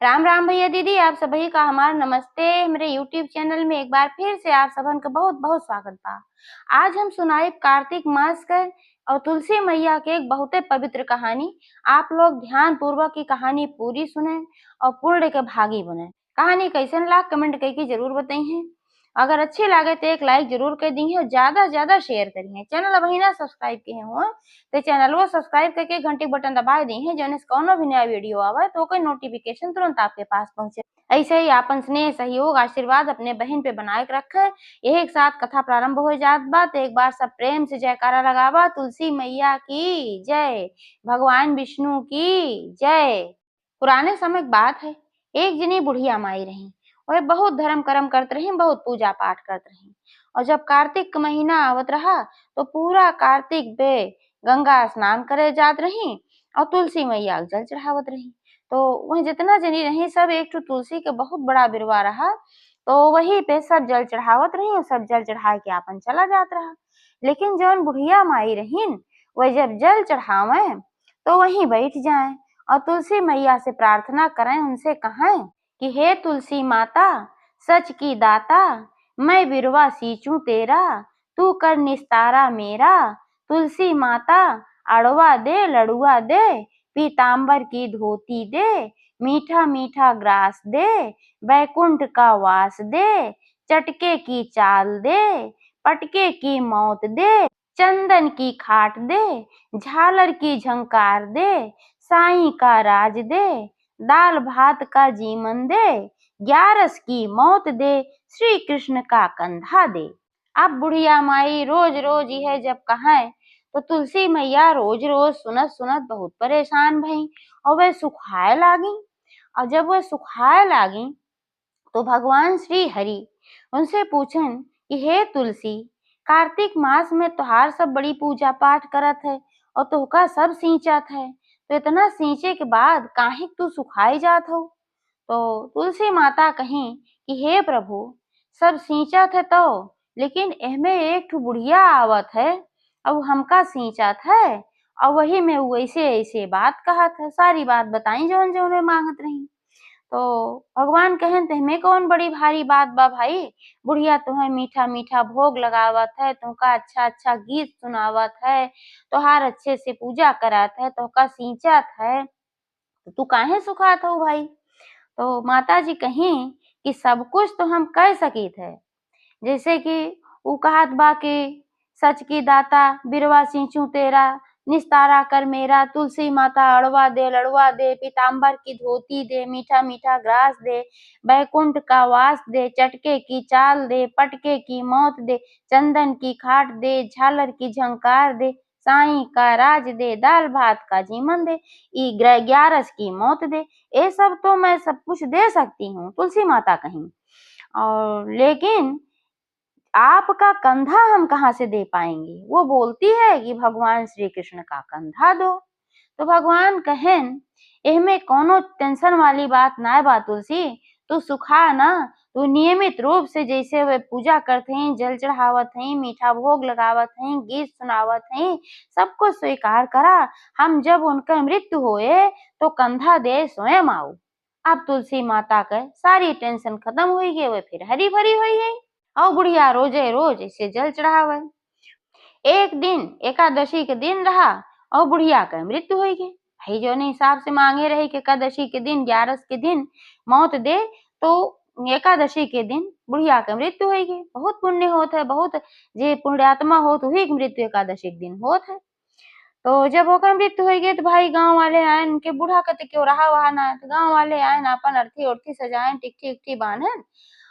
राम राम भैया दीदी, आप सभी का हमार नमस्ते। मेरे यूट्यूब चैनल में एक बार फिर से आप सबन का बहुत बहुत स्वागत बा। आज हम सुनाई कार्तिक मास के और तुलसी मैया के एक बहुते पवित्र कहानी। आप लोग ध्यान पूर्वक की कहानी पूरी सुने और पुण्य के भागी बने। कहानी कैसन लाग कमेंट करके जरूर बताइए। अगर अच्छी लागे तो एक लाइक जरूर कर दी और ज्यादा से ज्यादा शेयर करिए। चैनल अभी ना सब्सक्राइब किए हो तो चैनल को सब्सक्राइब करके घंटी बटन दबा दी है, जौन कौनो भी नया वीडियो आवे तो कोई नोटिफिकेशन तुरंत आपके पास पहुंचे। ऐसे ही आपन स्नेह सहयोग आशीर्वाद अपने बहन पे बनाए के रखे। यही एक साथ कथा प्रारंभ हो जात बा तो एक बार सब प्रेम से जयकारा लगावा। तुलसी मैया की जय, भगवान विष्णु की जय। पुराने समय की बात है, एक जनी बुढ़िया माई रही। वह बहुत धर्म कर्म करते रही, बहुत पूजा पाठ करते रही। और जब कार्तिक का महीना आवत रहा तो पूरा कार्तिक बे गंगा स्नान करे जात रही और तुलसी मैया जल चढ़ावत रही। तो वह जितना जनी रही सब एक ठो तुलसी के बहुत बड़ा बिरवा रहा। तो वही पे सब जल चढ़ावत रही और सब जल चढ़ा के आपन चला जात रहा। लेकिन जौन बुढ़िया माई रहीन वह जब जल चढ़ावे तो वहीं बैठ जाए और तुलसी मैया से प्रार्थना करें, उनसे कहें कि हे तुलसी माता, सच की दाता, मैं बिरवा सींचूं तेरा, तू कर निस्तारा मेरा। तुलसी माता अड़वा दे लड़ुआ दे, पीताम्बर की धोती दे, मीठा मीठा ग्रास दे, बैकुंठ का वास दे, चटके की चाल दे, पटके की मौत दे, चंदन की खाट दे, झालर की झंकार दे, साईं का राज दे, दाल भात का जीवन दे, ग्यारस की मौत दे, श्री कृष्ण का कंधा दे। अब बुढ़िया माई रोज रोज यह जब कहें तो तुलसी मैया रोज रोज सुनत सुनत बहुत परेशान भई और वह सुखाए लागी। और जब वह सुखाए लागी तो भगवान श्री हरि उनसे पूछन कि हे तुलसी, कार्तिक मास में तोहार सब बड़ी पूजा पाठ करत है और तोहका सब सींचत है, तो इतना सींचे के बाद काहे तू सुखाई जात हो। तो तुलसी माता कहीं कि हे प्रभु, सब सींचत है तो लेकिन एहमे एक ठो बुढ़िया आवत है और हमका सींचत है और वही में वैसे ऐसे बात कहत है, सारी बात बताई जौन जौन में मांगत रही। तो भगवान कहन तेहमे कौन बड़ी भारी बात बा भाई, बुढ़िया तुम्हें मीठा मीठा भोग लगावत है, तुमका अच्छा अच्छा गीत सुनावत है, तोहार अच्छे से पूजा करत है, तोहका सींचत है, तो तू काहे सुखात हो भाई। तो माता जी कहीं कि सब कुछ तो हम कह सकित है, जैसे कि ऊ कहत बा कि सच की दाता बिरवा सींचू तेरा, निस्तारा कर मेरा। तुलसी माता अड़वा दे लड़वा दे, पीताम्बर की धोती दे, मीठा मीठा ग्रास दे, बैकुंठ का वास दे, चटके की चाल दे, पटके की मौत दे, चंदन की खाट दे, झालर की झंकार दे, साईं का राज दे, दाल भात का जीवन दे, ग्यारस की मौत दे। ये सब तो मैं सब कुछ दे सकती हूँ, तुलसी माता कहीं, और लेकिन आपका कंधा हम कहाँ से दे पाएंगे। वो बोलती है कि भगवान श्री कृष्ण का कंधा दो। तो भगवान कहेन एहमे कोनो टेंशन वाली बात ना बा तुलसी, तू सुखा ना, तू नियमित रूप से जैसे वे पूजा करते हैं, जल चढ़ावत हैं, मीठा भोग लगावत हैं, गीत सुनावत हैं, सबको स्वीकार करा। हम जब उनका मृत्यु होए तो कंधा दे स्वयं आओ। अब तुलसी माता का सारी टेंशन खत्म हुई गई, वे फिर हरी भरी हुई है और बुढ़िया रोजे रोज इसे जल चढ़ावे। एक दिन एकादशी के दिन रहा और बुढ़िया का मृत्यु हो गई। भाई जो ने हिसाब से मांगे रहे कि एकादशी के दिन ग्यारस के दिन मौत दे, तो एकादशी के दिन बुढ़िया का मृत्यु हो गई। बहुत पुण्य होत है, बहुत जे पुण्यात्मा होत हुई मृत्यु एकादशी के दिन होत है। तो जब ओकर मृत्यु हो गई तो भाई गांव वाले आयन उनके बूढ़ा कते क्यों रहा वहा ना, तो गांव वाले आयन अपन अर्थी उर्थी सजायन, टिकठी उकठी बांधन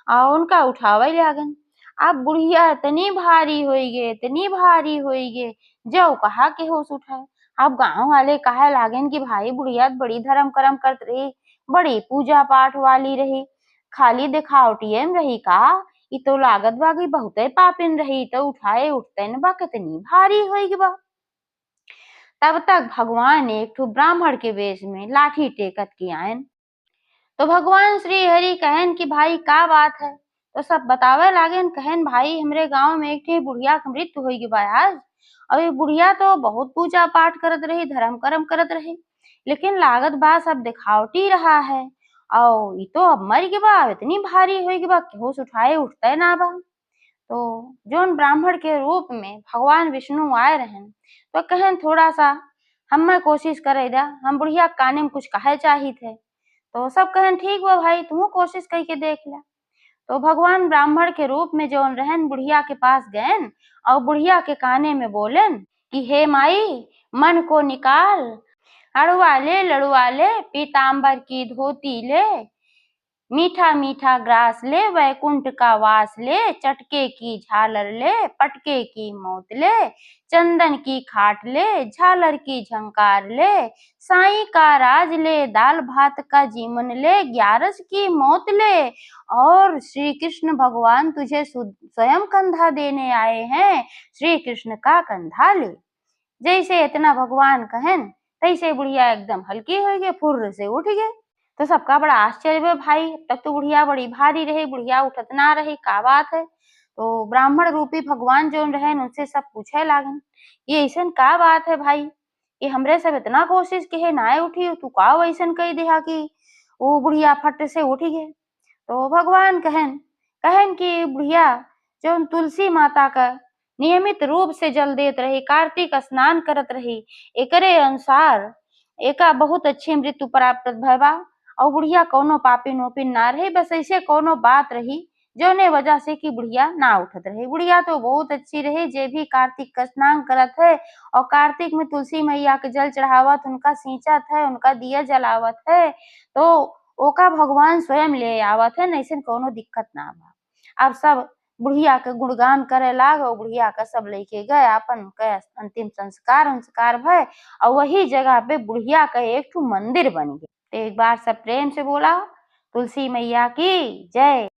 और उनका उठावे लागन। अब बुढ़िया इतनी भारी होई गे, इतनी भारी होई गे, जो कहा के होश उठाए। अब गांव वाले कहे लागन कि भाई बुढ़िया बड़ी धर्म कर्म करत रही, बड़ी पूजा पाठ वाली रही, खाली दिखावटिये में रही का, इ तो लागत बा कि बहुते पापिन रही, तो उठाए उठते न बा कितनी भारी होई गे बा। तब तक भगवान एक ठो ब्राह्मण के वेश में लाठी टेकत की आयन। तो भगवान श्री हरि कहन कि भाई का बात है। तो सब बतावे लागेन, कहन भाई हमरे गांव में एक ठे बुढ़िया की मृत्यु हुई गई बा आज। और ये बुढ़िया तो बहुत पूजा पाठ करत रही, धर्म कर्म करत रही, लेकिन लागत बा सब दिखावटी रहा है औ ई तो अब मर गए बा, इतनी भारी हो गई बा केहू से उठाए उठते ना बा। तो जौन ब्राह्मण के रूप में भगवान विष्णु आए रहन तो कहन थोड़ा सा हमें कोशिश करे दा, हम बुढ़िया के काने में कुछ कहे चाही थे। तो सब कहन ठीक बा भाई तू कोशिश करके देख ला। तो भगवान ब्राह्मण के रूप में जौन रहन बुढ़िया के पास गएन और बुढ़िया के काने में बोलन कि हे माई मन को निकाल, लड़वा ले पीताम्बर की धोती ले, मीठा मीठा ग्रास ले वैकुंठ का वास ले, चटके की झालर ले पटके की मौत ले, चंदन की खाट ले झालर की झंकार ले, साईं का राज ले दाल भात का जीवन ले, ग्यारस की मौत ले और श्री कृष्ण भगवान तुझे स्वयं कंधा देने आए हैं, श्री कृष्ण का कंधा ले। जैसे इतना भगवान कहन तैसे बुढ़िया एकदम हल्की हो गई, फुर्र से उठ गए। तो सबका बड़ा आश्चर्य हुआ भाई, अब तक तो बुढ़िया बड़ी भारी रही, बुढ़िया उठत ना रही, का बात है। तो ब्राह्मण रूपी भगवान जो रहे उनसे सब पूछे लागन ये ऐसन का बात है भाई, ये हमरे सब इतना कोशिश के है ना उठी, तू का वैसन कही दिया कि वो बुढ़िया फट से उठ गए। तो भगवान कहन कहन कि बुढ़िया जो तुलसी माता का नियमित रूप से जल देत रही, कार्तिक स्नान करत रही, एकरे अनुसार एका बहुत अच्छी मृत्यु प्राप्त भयबा और बुढ़िया कौनो पापिन ओपिन ना रही, बस ऐसे कौनो बात रही जौने वजह से कि बुढ़िया ना उठत रही। बुढ़िया तो बहुत अच्छी रही, जे भी कार्तिक का स्नान करत है और कार्तिक में तुलसी मैया के जल चढ़ावत, उनका सींचत है, उनका दिया जलावत है, तो ओका भगवान स्वयं ले आवत है, ऐसे कौनो दिक्कत ना बा। अब सब बुढ़िया के गुणगान करे लाग और बुढ़िया का सब लेके गए अपन के अंतिम संस्कार भय और वही जगह पे बुढ़िया का एक ठो मंदिर बन गया। तो एक बार सब प्रेम से बोला तुलसी मैया की जय।